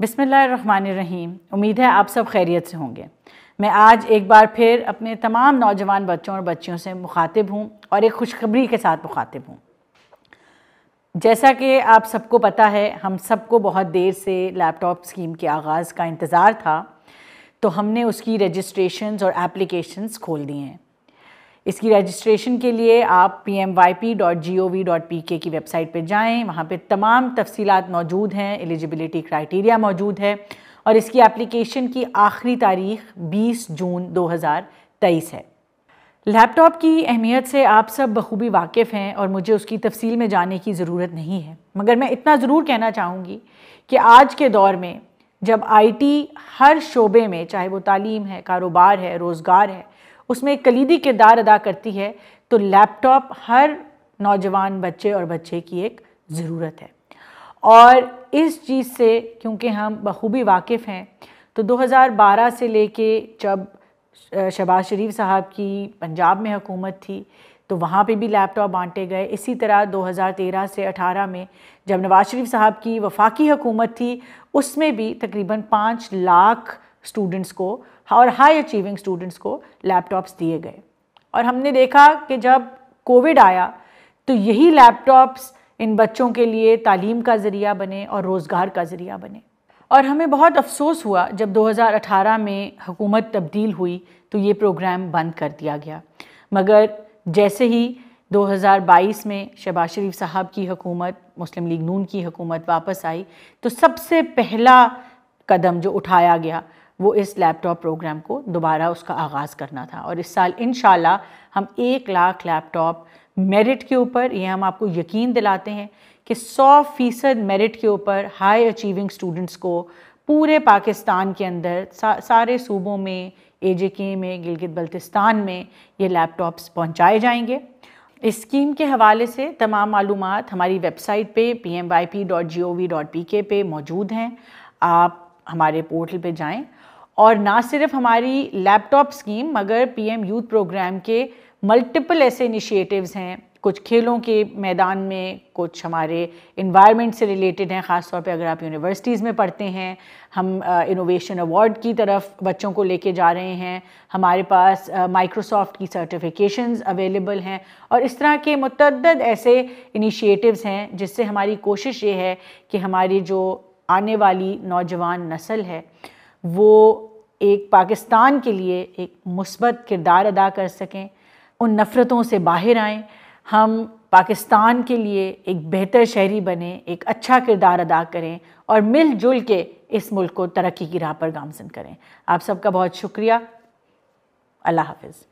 بسم اللہ الرحمن الرحیم۔ امید ہے آپ سب خیریت سے ہوں گے۔ میں آج ایک بار پھر اپنے تمام نوجوان بچوں اور بچیوں سے مخاطب ہوں اور ایک خوشخبری کے ساتھ مخاطب ہوں۔ جیسا کہ آپ سب کو پتہ ہے، ہم سب کو بہت دیر سے لیپ ٹاپ اسکیم کے آغاز کا انتظار تھا، تو ہم نے اس کی رجسٹریشنز اور اپلیکیشنز کھول دی ہیں۔ اس کی رجسٹریشن کے لیے آپ pympy.gov.pk کی ویب سائٹ پہ جائیں، وہاں پہ تمام تفصیلات موجود ہیں، ایلیجیبلٹی کرائیٹیریا موجود ہے، اور اس کی اپلیکیشن کی آخری تاریخ 20 جون 2023 ہے۔ لیپ ٹاپ کی اہمیت سے آپ سب بخوبی واقف ہیں اور مجھے اس کی تفصیل میں جانے کی ضرورت نہیں ہے، مگر میں اتنا ضرور کہنا چاہوں گی کہ آج کے دور میں جب آئی ٹی ہر شعبے میں، چاہے وہ تعلیم ہے، کاروبار ہے، روزگار ہے، اس میں ایک کلیدی کردار ادا کرتی ہے، تو لیپ ٹاپ ہر نوجوان بچے اور بچے کی ایک ضرورت ہے۔ اور اس چیز سے کیونکہ ہم بخوبی واقف ہیں، تو 2012 سے لے کے جب شہباز شریف صاحب کی پنجاب میں حکومت تھی تو وہاں پہ بھی لیپ ٹاپ بانٹے گئے۔ اسی طرح 2013 سے 18 میں جب نواز شریف صاحب کی وفاقی حکومت تھی، اس میں بھی تقریباً 5 لاکھ اسٹوڈنٹس کو اور ہائی اچیونگ اسٹوڈنٹس کو لیپ ٹاپس دیے گئے۔ اور ہم نے دیکھا کہ جب کووڈ آیا تو یہی لیپ ٹاپس ان بچوں کے لیے تعلیم کا ذریعہ بنے اور روزگار کا ذریعہ بنے۔ اور ہمیں بہت افسوس ہوا جب 2018 میں حکومت تبدیل ہوئی تو یہ پروگرام بند کر دیا گیا، مگر جیسے ہی 2022 میں شہباز شریف صاحب کی حکومت، مسلم لیگ نون کی حکومت واپس آئی، تو سب سے پہلا قدم جو اٹھایا گیا وہ اس لیپ ٹاپ پروگرام کو دوبارہ اس کا آغاز کرنا تھا۔ اور اس سال انشاءاللہ ہم 1 لاکھ لیپ ٹاپ میرٹ کے اوپر، یہ ہم آپ کو یقین دلاتے ہیں کہ 100% میرٹ کے اوپر ہائی اچیونگ اسٹوڈنٹس کو پورے پاکستان کے اندر سارے صوبوں میں، اے جے کے میں، گلگت بلتستان میں یہ لیپ ٹاپس پہنچائے جائیں گے۔ اس اسکیم کے حوالے سے تمام معلومات ہماری ویب سائٹ پہ pympy.gov.pk پہ موجود ہیں۔ آپ ہمارے پورٹل پہ جائیں اور نہ صرف ہماری لیپ ٹاپ اسکیم مگر پی ایم یوتھ پروگرام کے ملٹیپل ایسے انیشیٹیوز ہیں، کچھ کھیلوں کے میدان میں، کچھ ہمارے انوائرمنٹ سے ریلیٹڈ ہیں، خاص طور پہ اگر آپ یونیورسٹیز میں پڑھتے ہیں، ہم انوویشن ایوارڈ کی طرف بچوں کو لے کے جا رہے ہیں، ہمارے پاس مائکروسافٹ کی سرٹیفیکیشنز اویلیبل ہیں، اور اس طرح کے متعدد ایسے انیشیٹیوز ہیں جس سے ہماری کوشش یہ ہے کہ ہماری جو آنے والی نوجوان نسل ہے وہ ایک پاکستان کے لیے ایک مثبت کردار ادا کر سکیں، ان نفرتوں سے باہر آئیں، ہم پاکستان کے لیے ایک بہتر شہری بنیں، ایک اچھا کردار ادا کریں اور مل جل کے اس ملک کو ترقی کی راہ پر گامزن کریں۔ آپ سب کا بہت شکریہ۔ اللہ حافظ۔